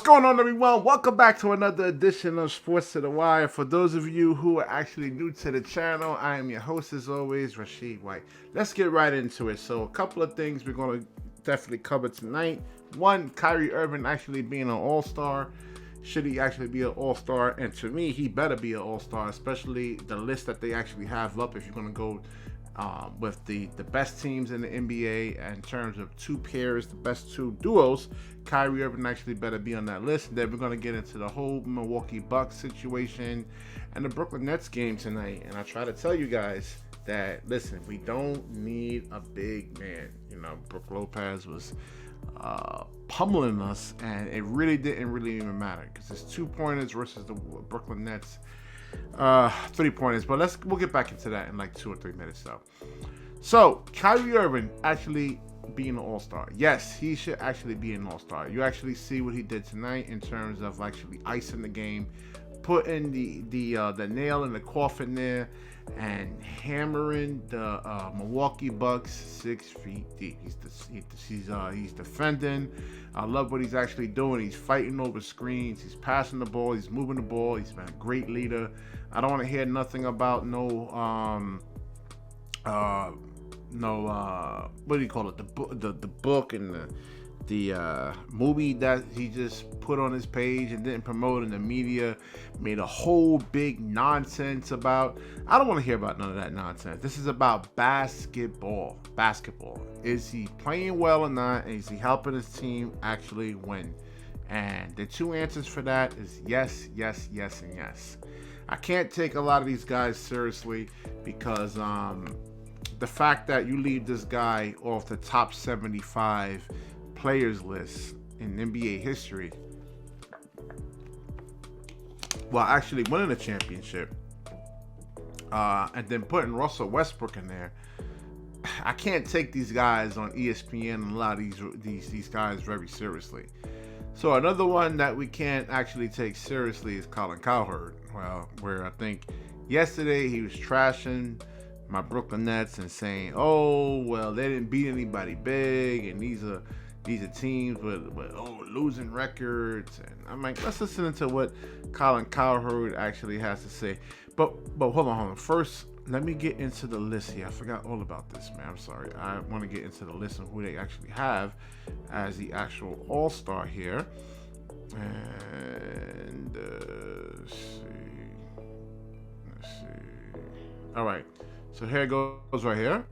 going on, everyone? Welcome back to another edition of Sports to the Wire. For those of you who are actually new to the channel, I am your host as always, Rashid White. Let's get right into it. So a couple of things we're going to definitely cover tonight. One, Kyrie Irving actually being an all-star. Should he actually be an all-star? And to me, he better be an all-star, especially the list that they actually have up. If you're going to go with the best teams in the NBA in terms of two pairs, the best two duos, Kyrie Irving actually better be on that list. And then we're going to get into the whole Milwaukee Bucks situation and the Brooklyn Nets game tonight. And I try to tell you guys that, listen, we don't need a big man. You know, Brook Lopez was pummeling us, and it really didn't even matter because it's 2-pointers versus the Brooklyn Nets 3-pointers. But we'll get back into that in like 2 or 3 minutes though. So Kyrie Irving actually being an all-star. Yes, he should actually be an all-star. You actually see what he did tonight in terms of actually icing the game, putting the nail in the coffin there, and hammering the Milwaukee Bucks 6 feet deep. He's defending. I love what he's actually doing. He's fighting over screens. He's passing the ball. He's moving the ball. He's been a great leader. I don't want to hear nothing about no what do you call it? The book and the movie that he just put on his page and didn't promote, in the media made a whole big nonsense about. I don't want to hear about none of that nonsense. This is about basketball. Is he playing well or not? Is he helping his team actually win? And the two answers for that is yes, yes, yes, and yes. I can't take a lot of these guys seriously because the fact that you leave this guy off the top 75 players list in NBA history while actually winning a championship, and then putting Russell Westbrook in there, I can't take these guys on ESPN and a lot of these guys very seriously. So another one that we can't actually take seriously is Colin Cowherd. Well, where I think yesterday he was trashing my Brooklyn Nets and saying, "Oh, well, they didn't beat anybody big, and these are teams with losing records." And I'm like, let's listen to what Colin Cowherd actually has to say. But hold on. First, let me get into the list here. I forgot all about this, man. I'm sorry. I want to get into the list of who they actually have as the actual all-star here. And let's see. All right. So here it goes right here.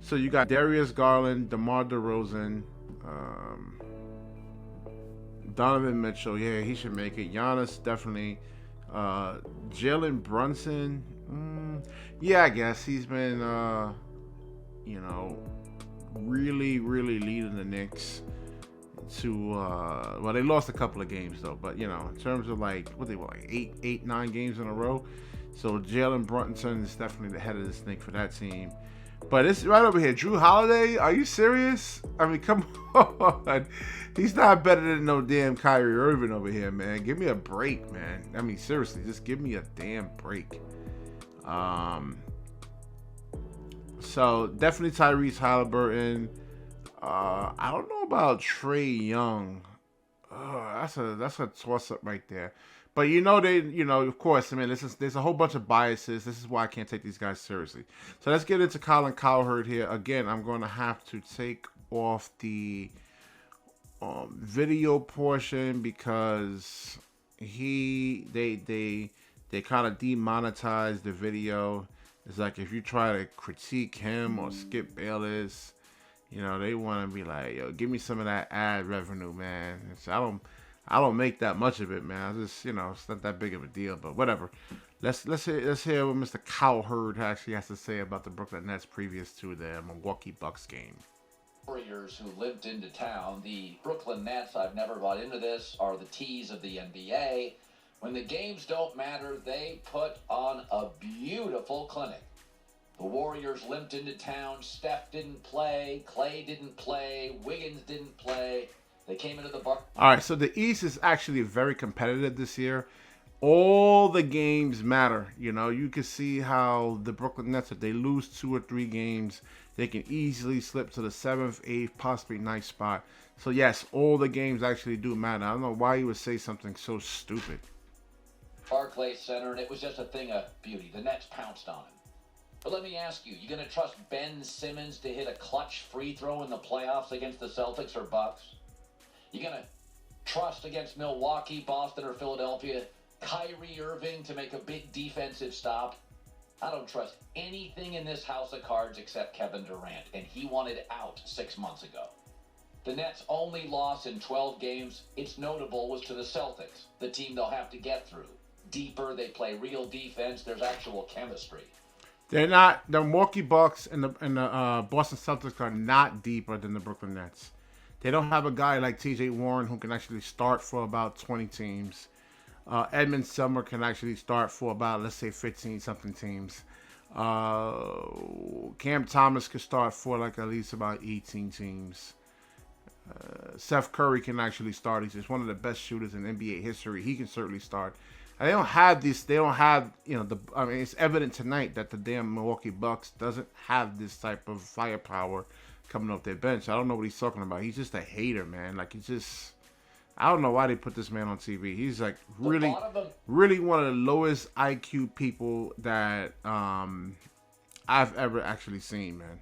So you got Darius Garland, DeMar DeRozan, Donovan Mitchell. Yeah, he should make it. Giannis, definitely. Jalen Brunson. Yeah, I guess he's been, really leading the Knicks to, well, they lost a couple of games though, but in terms of like, what they were like 9 games in a row. So Jalen Brunson is definitely the head of the snake for that team. But it's right over here. Drew Holiday, are you serious? I mean, come on. He's not better than no damn Kyrie Irving over here, man. Give me a break, man. I mean, seriously, just give me a damn break. So definitely Tyrese Halliburton. I don't know about Trae Young. That's a toss up right there. But of course, I mean, there's a whole bunch of biases. This is why I can't take these guys seriously. So let's get into Colin Cowherd here. Again, I'm going to have to take off the video portion because they kind of demonetized the video. It's like if you try to critique him or Skip Bayless, they want to be like, yo, give me some of that ad revenue, man. So I don't make that much of it, man. I just, it's not that big of a deal, but whatever. Let's hear what Mr. Cowherd actually has to say about the Brooklyn Nets previous to the Milwaukee Bucks game. Warriors who lived into town. The Brooklyn Nets, I've never bought into this, are the tease of the NBA. When the games don't matter, they put on a beautiful clinic. The Warriors limped into town. Steph didn't play. Clay didn't play. Wiggins didn't play. They came into the bar. All right, so the East is actually very competitive this year. All the games matter. You can see how the Brooklyn Nets, if they lose 2 or 3 games, they can easily slip to the 7th, 8th, possibly 9th spot. So yes, all the games actually do matter. I don't know why you would say something so stupid. Barclays Center, and it was just a thing of beauty. The Nets pounced on him. But let me ask you going to trust Ben Simmons to hit a clutch free throw in the playoffs against the Celtics or Bucks? You going to trust against Milwaukee, Boston, or Philadelphia Kyrie Irving to make a big defensive stop? I don't trust anything in this house of cards except Kevin Durant, and he wanted out 6 months ago. The Nets' only loss in 12 games, it's notable, was to the Celtics, the team they'll have to get through. Deeper, they play real defense, there's actual chemistry. They're not. The Milwaukee Bucks and the Boston Celtics are not deeper than the Brooklyn Nets. They don't have a guy like T.J. Warren who can actually start for about 20 teams. Edmund Summer can actually start for about, let's say, 15-something teams. Cam Thomas could start for like at least about 18 teams. Seth Curry can actually start. He's just one of the best shooters in NBA history. He can certainly start. And they don't have this. They don't have, I mean, it's evident tonight that the damn Milwaukee Bucks doesn't have this type of firepower coming off their bench. I don't know what he's talking about. He's just a hater, man. Like, he's just, I don't know why they put this man on TV. He's like really, really one of the lowest IQ people that I've ever actually seen, man.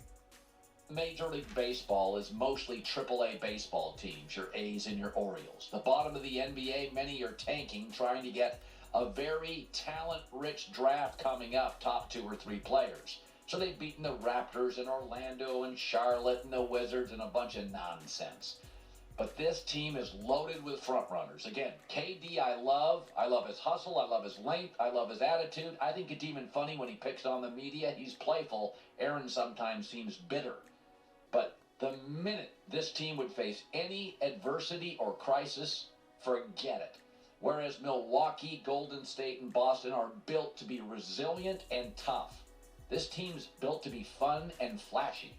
Major League Baseball is mostly AAA baseball teams, your A's and your Orioles. The bottom of the NBA, many are tanking, trying to get a very talent-rich draft coming up, top 2 or 3 players. So they've beaten the Raptors and Orlando and Charlotte and the Wizards and a bunch of nonsense. But this team is loaded with frontrunners. Again, KD I love his hustle, I love his length, I love his attitude. I think it's even funny when he picks on the media. He's playful. Aaron sometimes seems bitter. But the minute this team would face any adversity or crisis, forget it. Whereas Milwaukee, Golden State, and Boston are built to be resilient and tough. This team's built to be fun and flashy.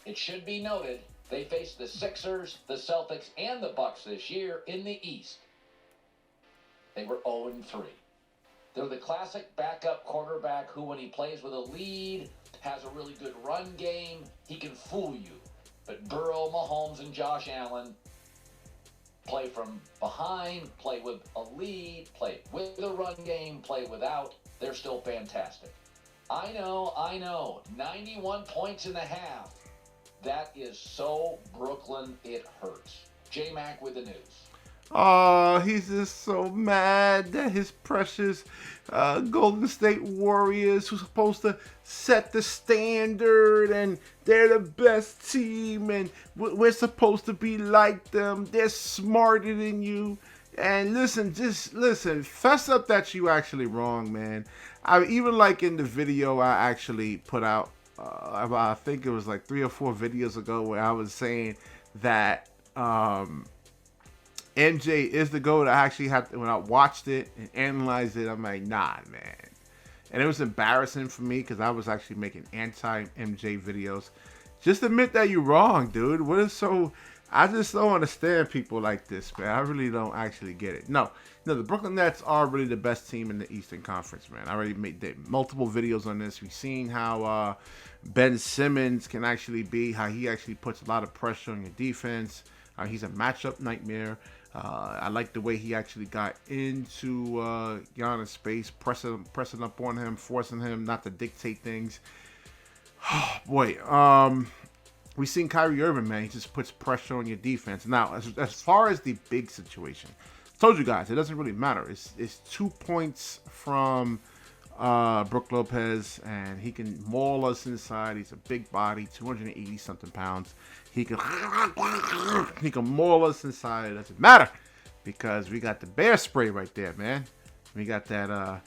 It should be noted, they faced the Sixers, the Celtics, and the Bucks this year in the East. They were 0-3. They're the classic backup quarterback who, when he plays with a lead, has a really good run game. He can fool you. But Burrow, Mahomes, and Josh Allen play from behind, play with a lead, play with a run game, play without. They're still fantastic. I know. 91 points in the half. That is so Brooklyn, it hurts. J-Mac with the news. Oh, he's just so mad that his precious Golden State Warriors, who's supposed to set the standard, and they're the best team, and we're supposed to be like them. They're smarter than you. And just listen, fess up that you actually wrong, man. I even like in the video I actually put out, I think it was like 3 or 4 videos ago, where I was saying that MJ is the GOAT. I actually had to, when I watched it and analyzed it, I'm like, nah, man. And it was embarrassing for me because I was actually making anti-MJ videos. Just admit that you're wrong, dude. What is so? I just don't understand people like this, man. I really don't actually get it. No, the Brooklyn Nets are really the best team in the Eastern Conference, man. I already made multiple videos on this. We've seen how Ben Simmons can actually be, how he actually puts a lot of pressure on your defense. He's a matchup nightmare. I like the way he actually got into Giannis' space, pressing up on him, forcing him not to dictate things. Oh, boy, we've seen Kyrie Irving, man. He just puts pressure on your defense. Now, as far as the big situation, I told you guys, it doesn't really matter. It's 2 points from Brook Lopez, and he can maul us inside. He's a big body, 280-something pounds. He can maul us inside. It doesn't matter because we got the bear spray right there, man. We got that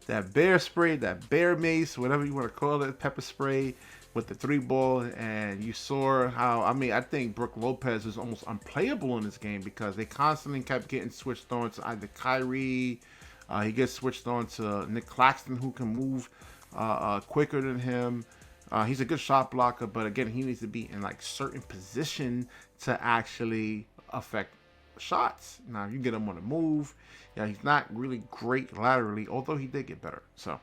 that bear spray, that bear mace, whatever you want to call it, pepper spray with the 3-ball. And you saw how, I think Brook Lopez is almost unplayable in this game because they constantly kept getting switched on to either Kyrie. He gets switched on to Nick Claxton, who can move quicker than him. He's a good shot blocker, but again, he needs to be in like certain position to actually affect shots. Now, you get him on the move. Yeah, he's not really great laterally, although he did get better. So,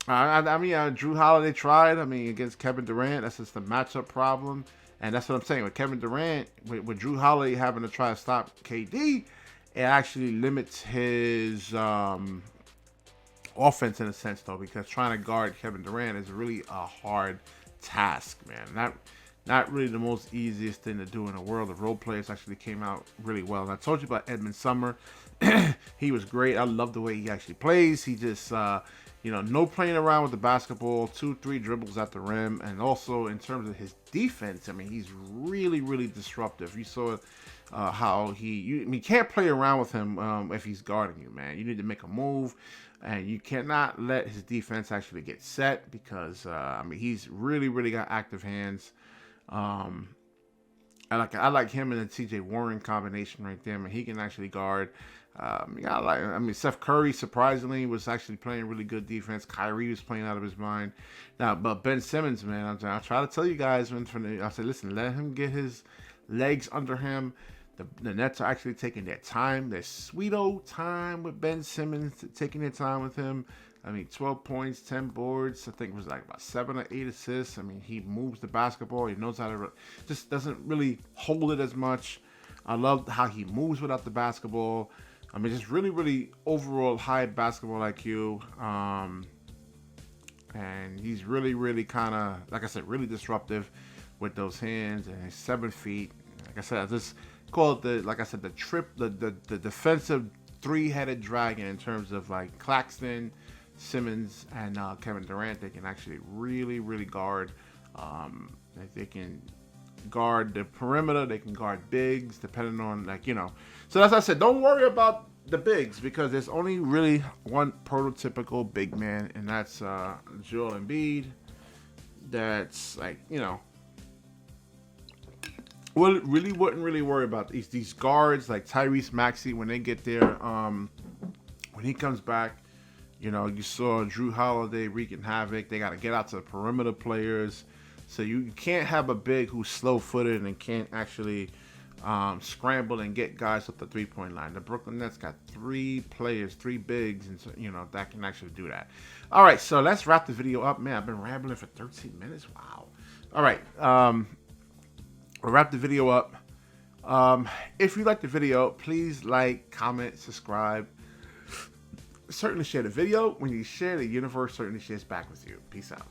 I mean, Drew Holiday tried. I mean, against Kevin Durant, that's just the matchup problem, and that's what I'm saying with Kevin Durant. With Drew Holiday having to try to stop KD, it actually limits his offense in a sense, though, because trying to guard Kevin Durant is really a hard task, man. Not really the most easiest thing to do in the world. The role players actually came out really well. And I told you about Edmund Summer. He was great. I love the way he actually plays. He just, no playing around with the basketball, 2-3 dribbles at the rim. And also in terms of his defense, I mean, he's really, really disruptive. You saw how you can't play around with him if he's guarding you, man. You need to make a move. And you cannot let his defense actually get set because, he's really, really got active hands. I like him and the TJ Warren combination right there. I mean, he can actually guard. Steph Curry surprisingly was actually playing really good defense. Kyrie was playing out of his mind. Now, but Ben Simmons, man, I try to tell you guys I said, listen, let him get his legs under him. The Nets are actually taking their time, their sweet old time with Ben Simmons, taking their time with him. I mean, 12 points, 10 boards. I think it was like about 7 or 8 assists. I mean, he moves the basketball. He knows how to, just doesn't really hold it as much. I love how he moves without the basketball. I mean, just really, really overall high basketball IQ. And he's really, really kind of, like I said, really disruptive with those hands. And he's 7 feet. Like I said, I just call it the defensive three-headed dragon in terms of like Claxton, Simmons, and Kevin Durant. They can actually really, really guard. They can guard the perimeter. They can guard bigs, depending on So as I said, don't worry about the bigs, because there's only really one prototypical big man, and that's Joel Embiid. That's wouldn't really worry about these guards like Tyrese Maxey when they get there. When he comes back, you saw Drew Holiday wreaking havoc. They got to get out to the perimeter players. So you can't have a big who's slow-footed and can't actually scramble and get guys up the three-point line. The Brooklyn Nets got 3 players, 3 bigs, and so, that can actually do that. All right, so let's wrap the video up. Man, I've been rambling for 13 minutes. Wow. All right, we'll wrap the video up. If you like the video, please like, comment, subscribe. Certainly share the video. When you share, the universe certainly shares back with you. Peace out.